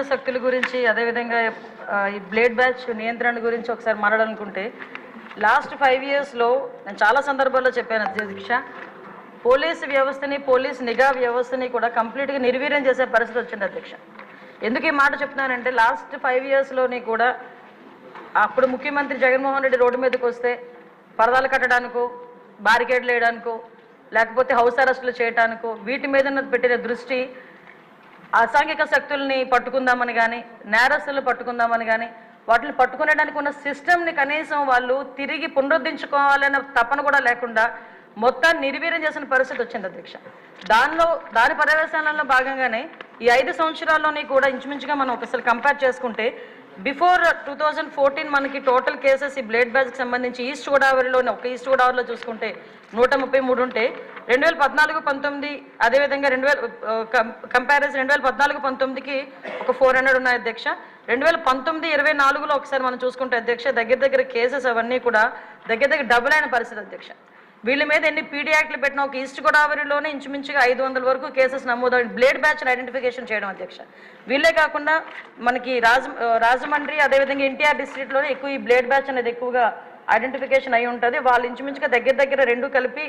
శక్తుల గురించి అదేవిధంగా ఈ బ్లేడ్ బ్యాచ్ నియంత్రణ గురించి ఒకసారి మాట్లాడాలనుకుంటే లాస్ట్ 5 ఇయర్స్లో నేను చాలా సందర్భాల్లో చెప్పాను అధ్యక్ష, పోలీసు వ్యవస్థని పోలీస్ నిఘా వ్యవస్థని కూడా కంప్లీట్గా నిర్వీర్యం చేసే పరిస్థితి వచ్చింది అధ్యక్ష. ఎందుకు ఈ మాట చెప్తున్నానంటే లాస్ట్ 5 ఇయర్స్లోని కూడా అప్పుడు ముఖ్యమంత్రి జగన్మోహన్ రెడ్డి రోడ్డు మీదకి వస్తే పరదాలు కట్టడానికో బారికేడ్లు వేయడానికో లేకపోతే హౌస్ అరెస్టులు చేయడానికో వీటి మీద పెట్టిన దృష్టి అసాంఘిక శక్తుల్ని పట్టుకుందామని కానీ నేరస్తులు పట్టుకుందామని కానీ వాటిని పట్టుకునేడానికి ఉన్న సిస్టమ్ని కనీసం వాళ్ళు తిరిగి పునరుద్ధరించుకోవాలనే తపన కూడా లేకుండా మొత్తాన్ని నిర్వీర్యం చేసిన పరిస్థితి వచ్చింది అధ్యక్ష. దాని పర్యవేక్షణలో భాగంగానే ఈ 5 సంవత్సరాల్లోని కూడా ఇంచుమించుగా మనం ఒకసారి కంపేర్ చేసుకుంటే బిఫోర్ 2014 మనకి టోటల్ కేసెస్ ఈ బ్లేడ్ బ్యాచ్కి సంబంధించి ఈస్ట్ గోదావరిలోని ఒక ఈస్ట్ గోదావరిలో చూసుకుంటే 133 ఉంటే 2014-19 అదేవిధంగా కంపారిజన్ 2014-19కి ఒక 400 ఉన్నాయి అధ్యక్ష. 2019-24లో ఒకసారి మనం చూసుకుంటే అధ్యక్ష దగ్గర కేసెస్ అవన్నీ కూడా దగ్గర డబుల్ అయిన పరిస్థితి అధ్యక్ష. వీళ్ళ మీద ఎన్ని పీడీ యాక్ట్లు పెట్టినా ఒక ఈస్ట్ గోదావరిలోనే ఇంచుమించుగా 500 వరకు కేసెస్ నమోదైన బ్లేడ్ బ్యాచ్ని ఐడెంటిఫికేషన్ చేయడం అధ్యక్ష. వీళ్ళే కాకుండా మనకి రాజమండ్రి అదేవిధంగా ఎన్టీఆర్ డిస్ట్రిక్ట్లోనే ఎక్కువ ఈ బ్లేడ్ బ్యాచ్ అనేది ఎక్కువగా ఐడెంటిఫికేషన్ అయి ఉంటుంది. వాళ్ళు ఇంచుమించుగా దగ్గర రెండు కలిపి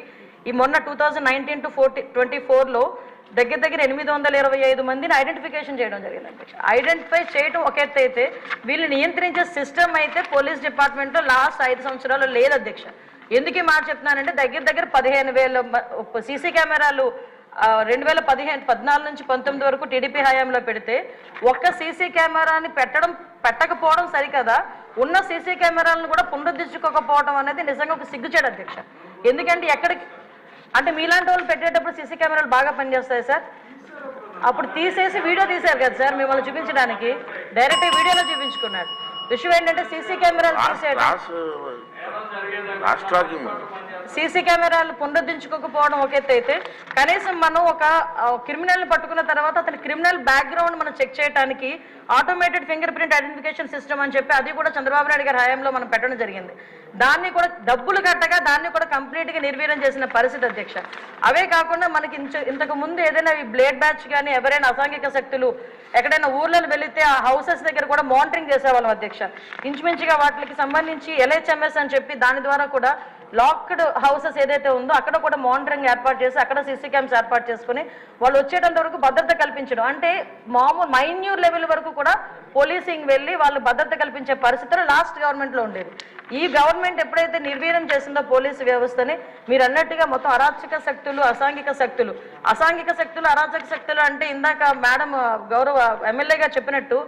ఈ మొన్న 2019-24లో దగ్గర 825 మందిని ఐడెంటిఫికేషన్ చేయడం జరిగింది అధ్యక్ష. ఐడెంటిఫై చేయడం ఒక ఎత్తు అయితే వీళ్ళు నియంత్రించే సిస్టమ్ అయితే పోలీస్ డిపార్ట్మెంట్లో లాస్ట్ 5 సంవత్సరాలు లేదు అధ్యక్ష. ఎందుకు ఈ మాట చెప్తున్నానంటే దగ్గర 15,000 సీసీ కెమెరాలు 2014-19 వరకు టీడీపీ హయాంలో పెడితే ఒక్క సీసీ కెమెరాని పెట్టకపోవడం సరికదా ఉన్న సీసీ కెమెరాలను కూడా పునరుద్ధరించుకోకపోవడం అనేది నిజంగా ఒక సిగ్గుచేడు అధ్యక్ష. ఎందుకంటే ఎక్కడికి అంటే మీలాంటి వాళ్ళు పెట్టేటప్పుడు సీసీ కెమెరాలు బాగా పనిచేస్తాయి సార్. అప్పుడు తీసేసి వీడియో తీశారు కదా సార్ మిమ్మల్ని చూపించడానికి, డైరెక్ట్ వీడియోలో చూపించుకున్నారు. విషయం ఏంటంటే సీసీ కెమెరాలు సీసీ కెమెరాలు పునరుద్ధరించుకోకపోవడం ఒక ఎత్తు అయితే కనీసం మనం ఒక క్రిమినల్ని పట్టుకున్న తర్వాత అతని క్రిమినల్ బ్యాక్గ్రౌండ్ మనం చెక్ చేయడానికి automated finger print identification system అని చెప్పి అది కూడా చంద్రబాబు నాయుడు గారి హయాంలో మనం పెట్టడం జరిగింది. దాన్ని కూడా డబ్బులు కట్టగా దాన్ని కూడా కంప్లీట్గా నిర్వీర్యం చేసిన పరిస్థితి అధ్యక్ష. అవే కాకుండా మనకి ఇంతకు ముందు ఏదైనా ఈ బ్లేడ్ బ్యాచ్ కానీ ఎవరైనా అసాంఘిక శక్తులు ఎక్కడైనా ఊర్లను వెళితే ఆ హౌసెస్ దగ్గర కూడా మానిటరింగ్ చేసేవాళ్ళం అధ్యక్ష. ఇంచుమించుగా వాటికి సంబంధించి LHMS అని చెప్పి దాని ద్వారా కూడా లాక్డ్ హౌసెస్ ఏదైతే ఉందో అక్కడ కూడా మానిటరింగ్ ఏర్పాటు చేసి అక్కడ సీసీ క్యామ్స్ ఏర్పాటు చేసుకుని వాళ్ళు వచ్చేటంత వరకు భద్రత కల్పించడం అంటే మామూలు మైన్యూర్ లెవెల్ వరకు కూడా పోలీసింగ్ వెళ్ళి వాళ్ళు భద్రత కల్పించే పరిస్థితులు లాస్ట్ గవర్నమెంట్లో ఉండేది. ఈ గవర్నమెంట్ ఎప్పుడైతే నిర్వీర్యం చేసిందో పోలీసు వ్యవస్థని మీరు అన్నట్టుగా మొత్తం అరాచక శక్తులు అసాంఘిక శక్తులు అరాచక శక్తులు అంటే ఇందాక మేడం గౌరవ ఎమ్మెల్యే గారు చెప్పినట్టు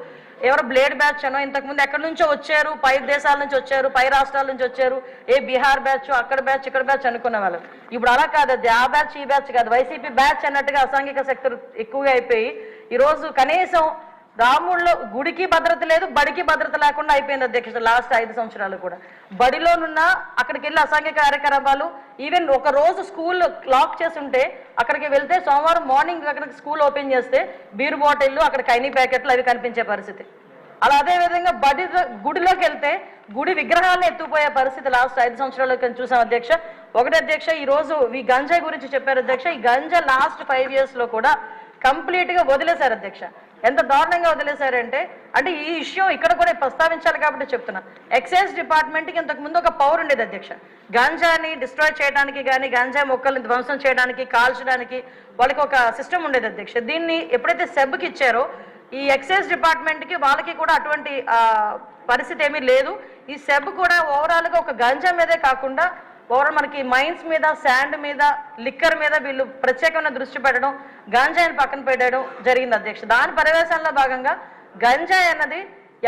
ఎవరు బ్లేడ్ బ్యాచ్ అనో ఇంతకుముందు ఎక్కడి నుంచో వచ్చారు, పై దేశాల నుంచి వచ్చారు, పై రాష్ట్రాల నుంచి వచ్చారు, బీహార్ బ్యాచ్ అక్కడ బ్యాచ్ ఇక్కడ బ్యాచ్ అనుకునే వాళ్ళు. ఇప్పుడు అలా కాదు, అది ఆ బ్యాచ్ ఈ బ్యాచ్ కాదు, వైసీపీ బ్యాచ్ అన్నట్టుగా అసాంఘిక శక్తులు ఎక్కువగా అయిపోయి ఈరోజు కనీసం రాముల్లో గుడికి భద్రత లేదు, బడికి భద్రత లేకుండా అయిపోయింది అధ్యక్ష. లాస్ట్ 5 సంవత్సరాలు కూడా బడిలోనున్న అక్కడికి వెళ్ళి అసాంఘిక కార్యకలాపాలు ఈవెన్ ఒక రోజు స్కూల్ లాక్ చేసి ఉంటే అక్కడికి వెళ్తే సోమవారం మార్నింగ్ అక్కడికి స్కూల్ ఓపెన్ చేస్తే బీర్ బాటిళ్ళు అక్కడ కైనీ ప్యాకెట్లు అవి కనిపించే పరిస్థితి. అలా అదేవిధంగా గుడిలోకి వెళ్తే గుడి విగ్రహాలను ఎత్తుకుపోయే పరిస్థితి లాస్ట్ 5 సంవత్సరాలు చూసాం అధ్యక్ష. ఒకటి అధ్యక్ష ఈరోజు ఈ గంజాయి గురించి చెప్పారు అధ్యక్ష. ఈ గంజా లాస్ట్ 5 ఇయర్స్లో కూడా కంప్లీట్గా వదిలేశారు అధ్యక్ష. ఎంత దారుణంగా వదిలేశారంటే అంటే ఈ ఇష్యూ ఇక్కడ కూడా ప్రస్తావించాలి కాబట్టి చెప్తున్నా. ఎక్సైజ్ డిపార్ట్మెంట్కి ఇంతకుముందు ఒక పవర్ ఉండేది అధ్యక్ష. గాంజాని డిస్ట్రాయ్ చేయడానికి కానీ గాంజా మొక్కల్ని ధ్వంసం చేయడానికి కాల్చడానికి వాళ్ళకి ఒక సిస్టమ్ ఉండేది అధ్యక్ష. దీన్ని ఎప్పుడైతే సెబ్కి ఇచ్చారో ఈ ఎక్సైజ్ డిపార్ట్మెంట్కి వాళ్ళకి కూడా అటువంటి పరిస్థితి ఏమీ లేదు. ఈ సెబ్ కూడా ఓవరాల్గా ఒక గంజా మీదే కాకుండా ఓవరాల్ మనకి మైన్స్ మీద శాండ్ మీద లిక్కర్ మీద వీళ్ళు ప్రత్యేకమైన దృష్టి పెట్టడం గంజాయిని పక్కన పెట్టడం జరిగింది అధ్యక్ష. దాని పర్యవేక్షణలో భాగంగా గంజాయి అన్నది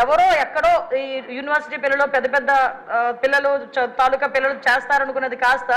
ఎవరో ఎక్కడో ఈ యూనివర్సిటీ పిల్లలు పెద్ద పిల్లలు తాలూకా పిల్లలు చేస్తారనుకున్నది కాస్త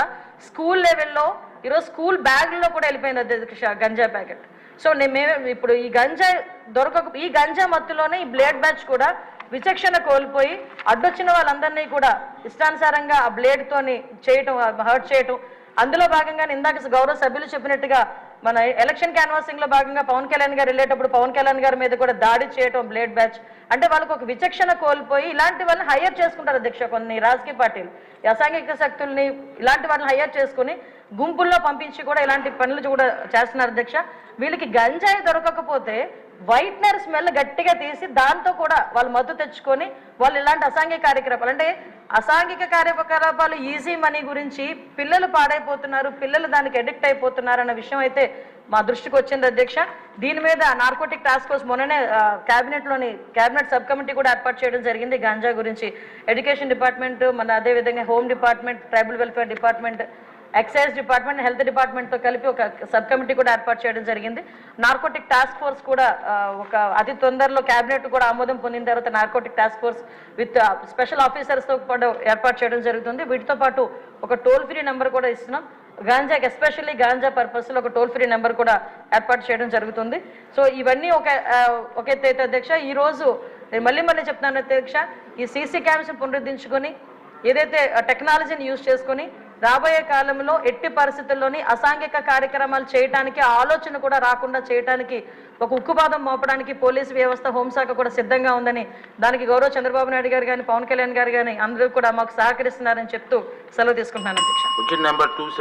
స్కూల్ లెవెల్లో ఈరోజు స్కూల్ బ్యాగ్లో కూడా వెళ్ళిపోయింది అధ్యక్ష గంజాయి ప్యాకెట్. సో మేము ఇప్పుడు ఈ గంజా మత్తులోనే ఈ బ్లేడ్ బ్యాచ్ కూడా విచక్షణ కోల్పోయి అడ్డొచ్చిన వాళ్ళందరినీ కూడా ఇష్టానుసారంగా ఆ బ్లేడ్తోని చేయటం హర్ట్ చేయటం. అందులో భాగంగా ఇందాక గౌరవ సభ్యులు చెప్పినట్టుగా మన ఎలక్షన్ క్యాన్వాసింగ్లో భాగంగా పవన్ కళ్యాణ్ గారు వెళ్ళేటప్పుడు పవన్ కళ్యాణ్ గారి మీద కూడా దాడి చేయటం బ్లేడ్ బ్యాచ్ అంటే వాళ్ళకు ఒక విచక్షణ కోల్పోయి ఇలాంటి వాళ్ళని హైయర్ చేసుకుంటారు అధ్యక్ష. కొన్ని రాజకీయ పార్టీలు అసాంఘిక శక్తుల్ని ఇలాంటి వాళ్ళని హైయర్ చేసుకుని గుంపుల్లో పంపించి కూడా ఇలాంటి పనులు కూడా చేస్తున్నారు అధ్యక్ష. వీళ్ళకి గంజాయి దొరకకపోతే వైట్నర్ స్మెల్ గట్టిగా తీసి దాంతో కూడా వాళ్ళు మద్దతు తెచ్చుకొని వాళ్ళు ఇలాంటి అసాంఘిక కార్యకలాపాలు, అంటే అసాంఘిక కార్యకలాపాలు ఈజీ మనీ గురించి పిల్లలు పాడైపోతున్నారు, పిల్లలు దానికి అడిక్ట్ అయిపోతున్నారు అన్న విషయం అయితే మా దృష్టికి వచ్చింది అధ్యక్ష. దీని మీద నార్కోటిక్ టాస్క్ ఫోర్స్ మొన్ననే క్యాబినెట్ సబ్ కమిటీ కూడా ఏర్పాటు చేయడం జరిగింది. గాంజా గురించి ఎడ్యుకేషన్ డిపార్ట్మెంట్, మన అదేవిధంగా home department, tribal welfare department, excise department, health డిపార్ట్మెంట్తో కలిపి ఒక సబ్ కమిటీ కూడా ఏర్పాటు చేయడం జరిగింది. నార్కోటిక్ టాస్క్ ఫోర్స్ కూడా ఒక అతి తొందరలో క్యాబినెట్ కూడా ఆమోదం పొందిన తర్వాత narcotic task force with special ఆఫీసర్స్తో పాటు ఏర్పాటు చేయడం జరుగుతుంది. వీటితో పాటు ఒక టోల్ ఫ్రీ నెంబర్ కూడా ఇస్తున్నాం. గాంజాకి ఎస్పెషల్లీ గాంజా పర్పస్లో ఒక టోల్ ఫ్రీ నెంబర్ కూడా ఏర్పాటు చేయడం జరుగుతుంది. సో ఇవన్నీ ఒక ఎత్తు అయితే అధ్యక్ష. ఈరోజు నేను మళ్ళీ చెప్తున్నాను అధ్యక్ష, ఈ సీసీ క్యామ్స్ని పునరుద్ధరించుకొని ఏదైతే టెక్నాలజీని యూజ్ చేసుకొని రాబోయే కాలంలో ఎట్టి పరిస్థితుల్లోని అసాంఘిక కార్యక్రమాలు చేయడానికి ఆలోచన కూడా రాకుండా చేయడానికి ఒక ఉక్కుపాదం మోపడానికి పోలీసు వ్యవస్థ, హోంశాఖ కూడా సిద్ధంగా ఉందని, దానికి గౌరవ చంద్రబాబు నాయుడు గారు కానీ పవన్ కళ్యాణ్ గారు కానీ అందరూ కూడా మాకు సహకరిస్తున్నారని చెప్తూ సెలవు తీసుకుంటున్నాను అధ్యక్ష.